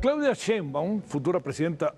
Claudia Sheinbaum, futura presidenta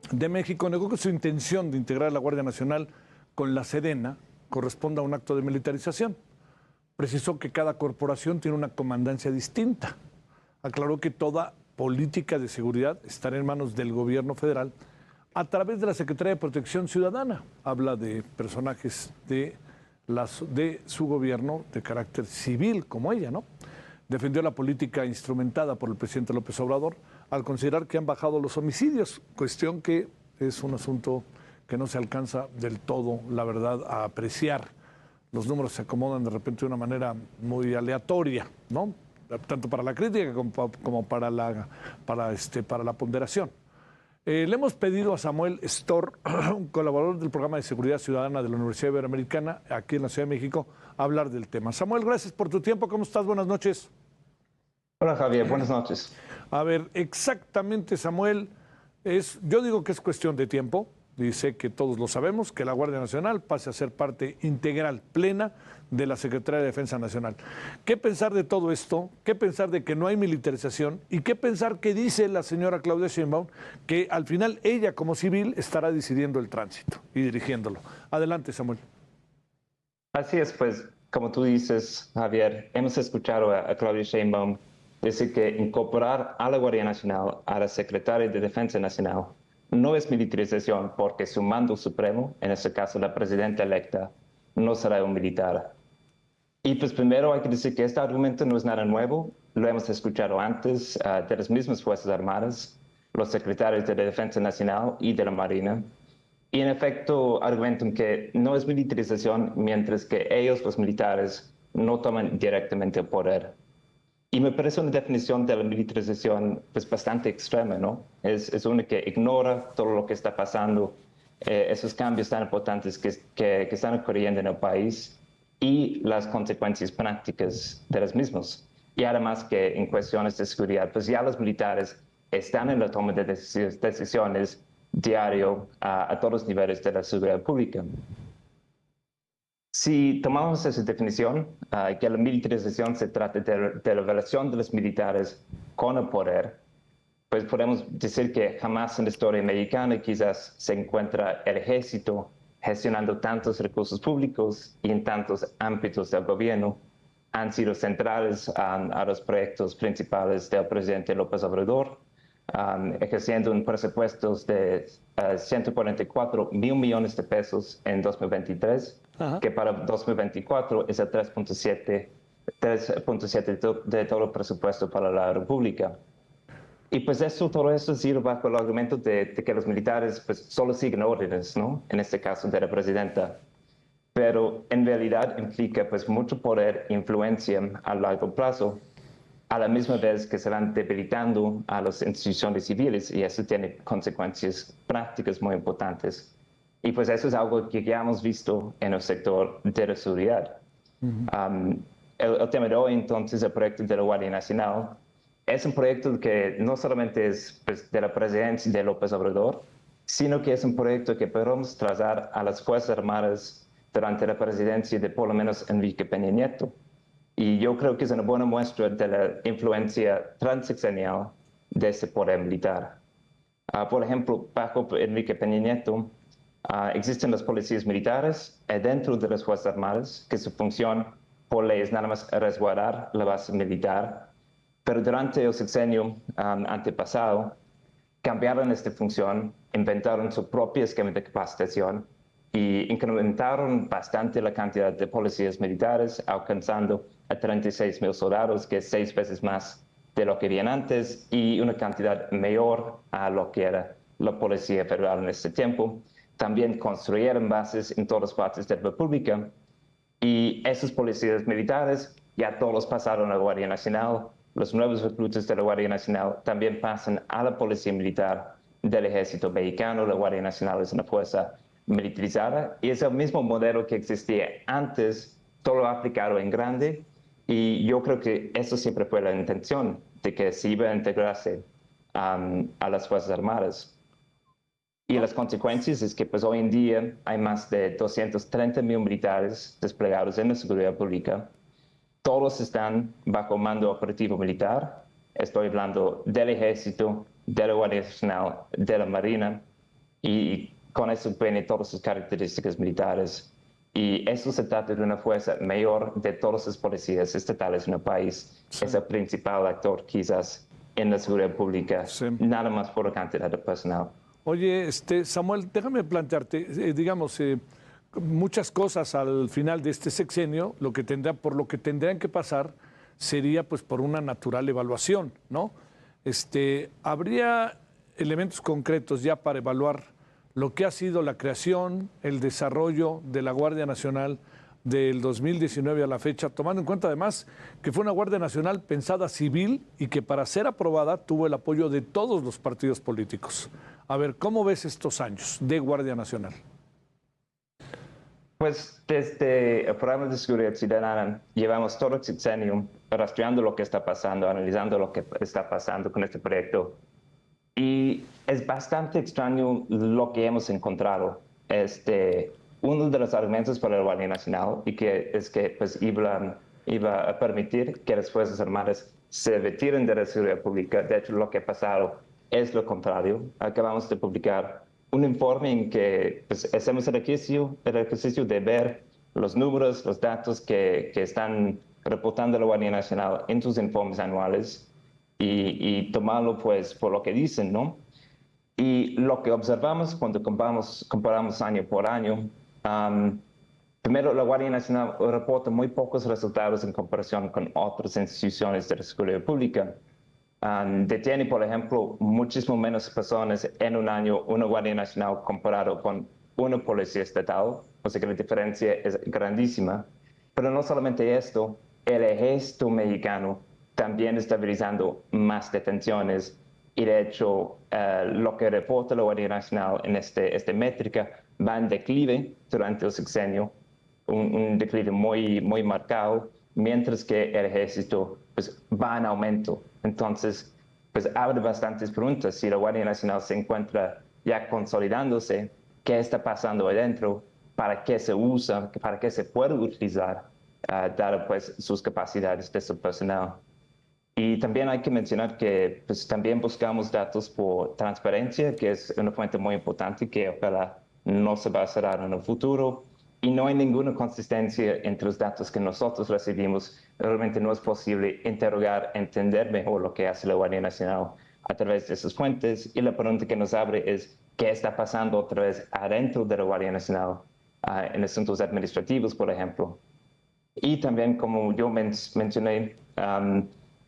de México, negó que su intención de integrar la Guardia Nacional con la Sedena corresponda a un acto de militarización. Precisó que cada corporación tiene una comandancia distinta. Aclaró que toda política de seguridad estará en manos del gobierno federal a través de la Secretaría de Protección Ciudadana. Habla de personajes de su gobierno de carácter civil, como ella, ¿no? Defendió la política instrumentada por el presidente López Obrador al considerar que han bajado los homicidios, cuestión que es un asunto que no se alcanza del todo, la verdad, a apreciar. Los números se acomodan de repente de una manera muy aleatoria, ¿no? Tanto para la crítica como para la ponderación. Le hemos pedido a Samuel Storr, un colaborador del programa de seguridad ciudadana de la Universidad Iberoamericana, aquí en la Ciudad de México, hablar del tema. Samuel, gracias por tu tiempo. ¿Cómo estás? Buenas noches. Hola Javier, buenas noches. A ver, exactamente, Samuel, yo digo que es cuestión de tiempo, y sé que todos lo sabemos, que la Guardia Nacional pase a ser parte integral, plena, de la Secretaría de Defensa Nacional. ¿Qué pensar de todo esto? ¿Qué pensar de que no hay militarización? ¿Y qué pensar que dice la señora Claudia Sheinbaum, que al final ella como civil estará decidiendo el tránsito y dirigiéndolo? Adelante, Samuel. Así es, pues, como tú dices, Javier, hemos escuchado a Claudia Sheinbaum decir que incorporar a la Guardia Nacional a la Secretaria de Defensa Nacional no es militarización porque su mando supremo, en este caso la presidenta electa, no será un militar. Y pues primero hay que decir que este argumento no es nada nuevo, lo hemos escuchado antes de las mismas Fuerzas Armadas, los secretarios de la Defensa Nacional y de la Marina. Y en efecto argumentan que no es militarización mientras que ellos, los militares, no toman directamente el poder. Y me parece una definición de la militarización pues, bastante extrema, ¿no? Es una que ignora todo lo que está pasando, esos cambios tan importantes que están ocurriendo en el país y las consecuencias prácticas de los mismos. Y además que en cuestiones de seguridad, pues ya los militares están en la toma de decisiones diario a todos los niveles de la seguridad pública. Si tomamos esa definición, que la militarización se trata de la relación de los militares con el poder, pues podemos decir que jamás en la historia mexicana quizás se encuentra el ejército gestionando tantos recursos públicos y en tantos ámbitos del gobierno. Han sido centrales a los proyectos principales del presidente López Obrador, ejerciendo un presupuesto de 144 mil millones de pesos en 2023, que para 2024 es el 3.7 de todo el presupuesto para la República. Y pues todo eso sirve bajo el argumento de que los militares pues, solo siguen órdenes, ¿no? En este caso de la presidenta. Pero en realidad implica pues, mucho poder e influencia a largo plazo, a la misma vez que se van debilitando a las instituciones civiles, y eso tiene consecuencias prácticas muy importantes. Y pues eso es algo que ya hemos visto en el sector de la seguridad. El tema de hoy, entonces, el proyecto de la Guardia Nacional, es un proyecto que no solamente es pues, de la presidencia de López Obrador, sino que es un proyecto que podemos trazar a las Fuerzas Armadas durante la presidencia de por lo menos Enrique Peña Nieto. Y yo creo que es una buena muestra de la influencia transeccional de ese poder militar. Por ejemplo, bajo Enrique Peña Nieto, existen las policías militares dentro de las Fuerzas Armadas, que su función por ley es nada más resguardar la base militar. Pero durante el sexenio antepasado, cambiaron esta función, inventaron su propio esquema de capacitación y incrementaron bastante la cantidad de policías militares, alcanzando a 36,000 soldados, que es 6 veces más de lo que habían antes y una cantidad mayor a lo que era la Policía Federal en ese tiempo. También construyeron bases en todas partes de la República y esos policías militares ya todos pasaron a la Guardia Nacional. Los nuevos reclutas de la Guardia Nacional también pasan a la Policía Militar del Ejército Mexicano. La Guardia Nacional es una fuerza militarizada y es el mismo modelo que existía antes, todo aplicado en grande. Y yo creo que eso siempre fue la intención, de que se iba a integrarse a las Fuerzas Armadas. Y las consecuencias es que pues, hoy en día hay más de 230,000 militares desplegados en la seguridad pública. Todos están bajo mando operativo militar Estoy hablando del Ejército, de la Guardia Nacional, de la Marina, y con eso vienen todas sus características militares. Y eso se trata de una fuerza mayor de todas las policías estatales en el país. Sí. Es el principal actor quizás en la seguridad pública, Sí. nada más por la cantidad de personal. Oye, Samuel, déjame plantearte, digamos, muchas cosas al final de este sexenio, por lo que tendrían que pasar sería pues por una natural evaluación, ¿no? ¿Habría elementos concretos ya para evaluar lo que ha sido la creación, el desarrollo de la Guardia Nacional del 2019 a la fecha, tomando en cuenta además que fue una Guardia Nacional pensada civil y que para ser aprobada tuvo el apoyo de todos los partidos políticos? A ver, ¿cómo ves estos años de Guardia Nacional? Pues desde el programa de seguridad ciudadana llevamos todo el sexenio rastreando lo que está pasando, analizando lo que está pasando con este proyecto. Y es bastante extraño lo que hemos encontrado. Uno de los argumentos para la Guardia Nacional es que pues, iba a permitir que las Fuerzas Armadas se retiren de la seguridad pública. De hecho, lo que ha pasado es lo contrario. Acabamos de publicar un informe en que pues, hacemos el ejercicio de ver los números, los datos que están reportando la Guardia Nacional en sus informes anuales y tomarlo pues por lo que dicen, ¿no? Y lo que observamos cuando comparamos año por año, primero la Guardia Nacional reporta muy pocos resultados en comparación con otras instituciones de la seguridad pública. Detiene, por ejemplo, muchísimo menos personas en un año una Guardia Nacional comparado con una policía estatal, o sea que la diferencia es grandísima. Pero no solamente esto, el ejército mexicano también está realizando más detenciones y de hecho lo que reporta la Guardia Nacional en esta métrica va en declive durante el sexenio, un declive muy marcado, mientras que el ejército pues, va en aumento. Entonces, pues abre bastantes preguntas. Si la Guardia Nacional se encuentra ya consolidándose, ¿qué está pasando adentro? ¿Para qué se usa? ¿Para qué se puede utilizar? Dado pues sus capacidades de su personal. Y también hay que mencionar que pues, también buscamos datos por transparencia, que es una fuente muy importante que ojalá no se va a cerrar en el futuro. Y no hay ninguna consistencia entre los datos que nosotros recibimos. Realmente no es posible interrogar, entender mejor lo que hace la Guardia Nacional a través de esas fuentes. Y la pregunta que nos abre es, ¿qué está pasando otra vez adentro de la Guardia Nacional? En asuntos administrativos, por ejemplo. Y también, como yo mencioné,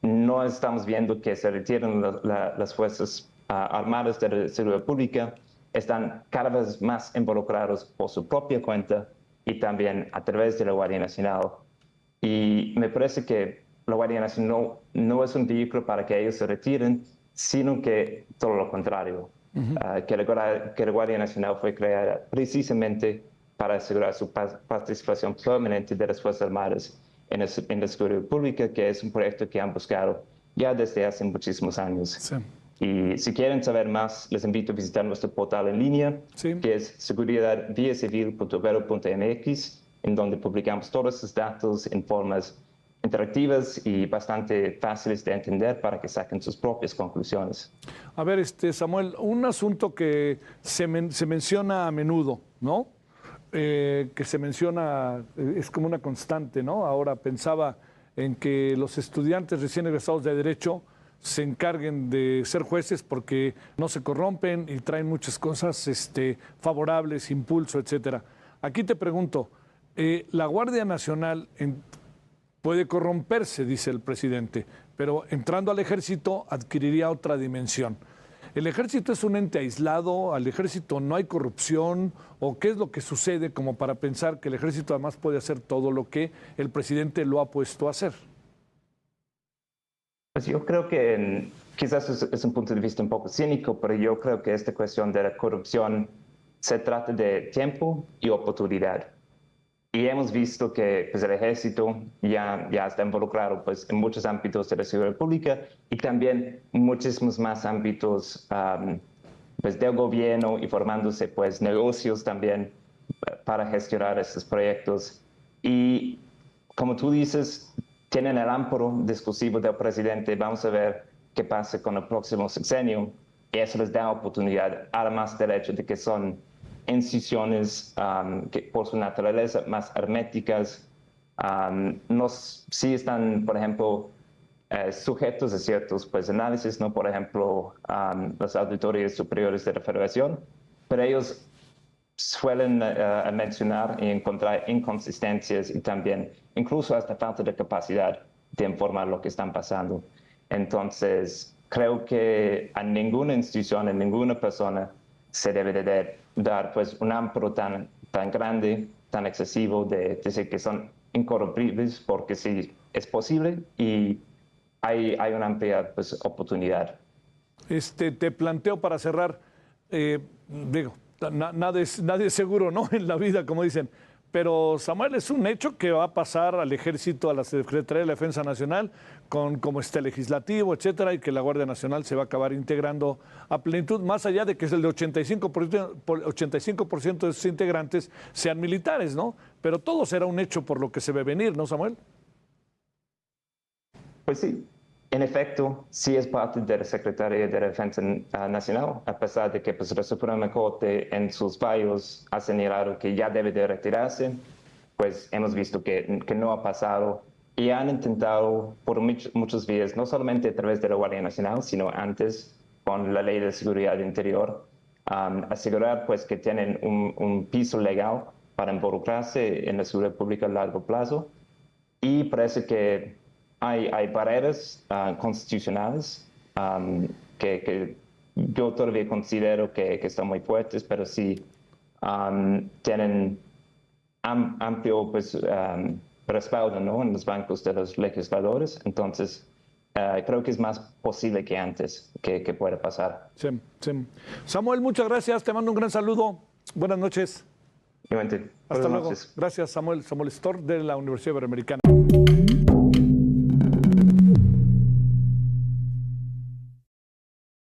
no estamos viendo que se retiren las fuerzas armadas de la seguridad pública, están cada vez más involucrados por su propia cuenta y también a través de la Guardia Nacional. Y me parece que la Guardia Nacional no es un vehículo para que ellos se retiren, sino que todo lo contrario, que la Guardia Nacional fue creada precisamente para asegurar su participación permanente de las Fuerzas Armadas en la seguridad pública, que es un proyecto que han buscado ya desde hace muchísimos años. Sí. Y si quieren saber más, les invito a visitar nuestro portal en línea, Sí. que es seguridadviacivil.vero.mx, en donde publicamos todos esos datos en formas interactivas y bastante fáciles de entender para que saquen sus propias conclusiones. A ver, Samuel, un asunto que se menciona a menudo, ¿no? Que se menciona, es como una constante, ¿no? Ahora pensaba en que los estudiantes recién egresados de Derecho se encarguen de ser jueces porque no se corrompen y traen muchas cosas favorables, impulso, etcétera. Aquí te pregunto, la Guardia Nacional puede corromperse, dice el presidente, pero entrando al ejército adquiriría otra dimensión. ¿El ejército es un ente aislado? ¿Al ejército no hay corrupción? ¿O qué es lo que sucede como para pensar que el ejército además puede hacer todo lo que el presidente lo ha puesto a hacer? Pues yo creo que quizás es un punto de vista un poco cínico, pero yo creo que esta cuestión de la corrupción se trata de tiempo y oportunidad. Y hemos visto que pues, el ejército ya está involucrado pues, en muchos ámbitos de la seguridad pública y también muchísimos más ámbitos pues, del gobierno y formándose pues, negocios también para gestionar estos proyectos. Y como tú dices, tienen el amparo discursivo del presidente. Vamos a ver qué pasa con el próximo sexenio, y eso les da oportunidad, además del hecho de que son instituciones que por su naturaleza más herméticas, sí están, por ejemplo, sujetos a ciertos pues, análisis, ¿no? Por ejemplo, las auditorías superiores de la Federación, pero ellos suelen mencionar y encontrar inconsistencias y también incluso hasta falta de capacidad de informar lo que están pasando. Entonces, creo que a ninguna institución, a ninguna persona se debe de dar pues, un amparo tan grande, tan excesivo de decir que son incorruptibles, porque sí es posible y hay una amplia pues, oportunidad. Te planteo para cerrar, digo, nada es seguro, ¿no? En la vida, como dicen. Pero, Samuel, es un hecho que va a pasar al Ejército, a la Secretaría de la Defensa Nacional, con como esté legislativo, etcétera, y que la Guardia Nacional se va a acabar integrando a plenitud, más allá de que es el de 85% de sus integrantes sean militares, ¿no? Pero todo será un hecho por lo que se ve venir, ¿no, Samuel? Pues sí, en efecto, sí es parte de la Secretaría de Defensa Nacional, a pesar de que pues, la Suprema Corte en sus fallos ha señalado que ya debe de retirarse, pues hemos visto que no ha pasado y han intentado por muchos días, no solamente a través de la Guardia Nacional, sino antes con la Ley de Seguridad Interior, asegurar pues que tienen un piso legal para involucrarse en la seguridad pública a largo plazo y parece que hay barreras constitucionales que yo todavía considero que están muy fuertes, pero sí tienen amplio pues, respaldo, ¿no? En los bancos de los legisladores. Entonces, creo que es más posible que antes que pueda pasar. Sí, sí. Samuel, muchas gracias. Te mando un gran saludo. Buenas noches. Igualmente. Hasta luego. Noches. Gracias, Samuel. Samuel Storr de la Universidad Iberoamericana.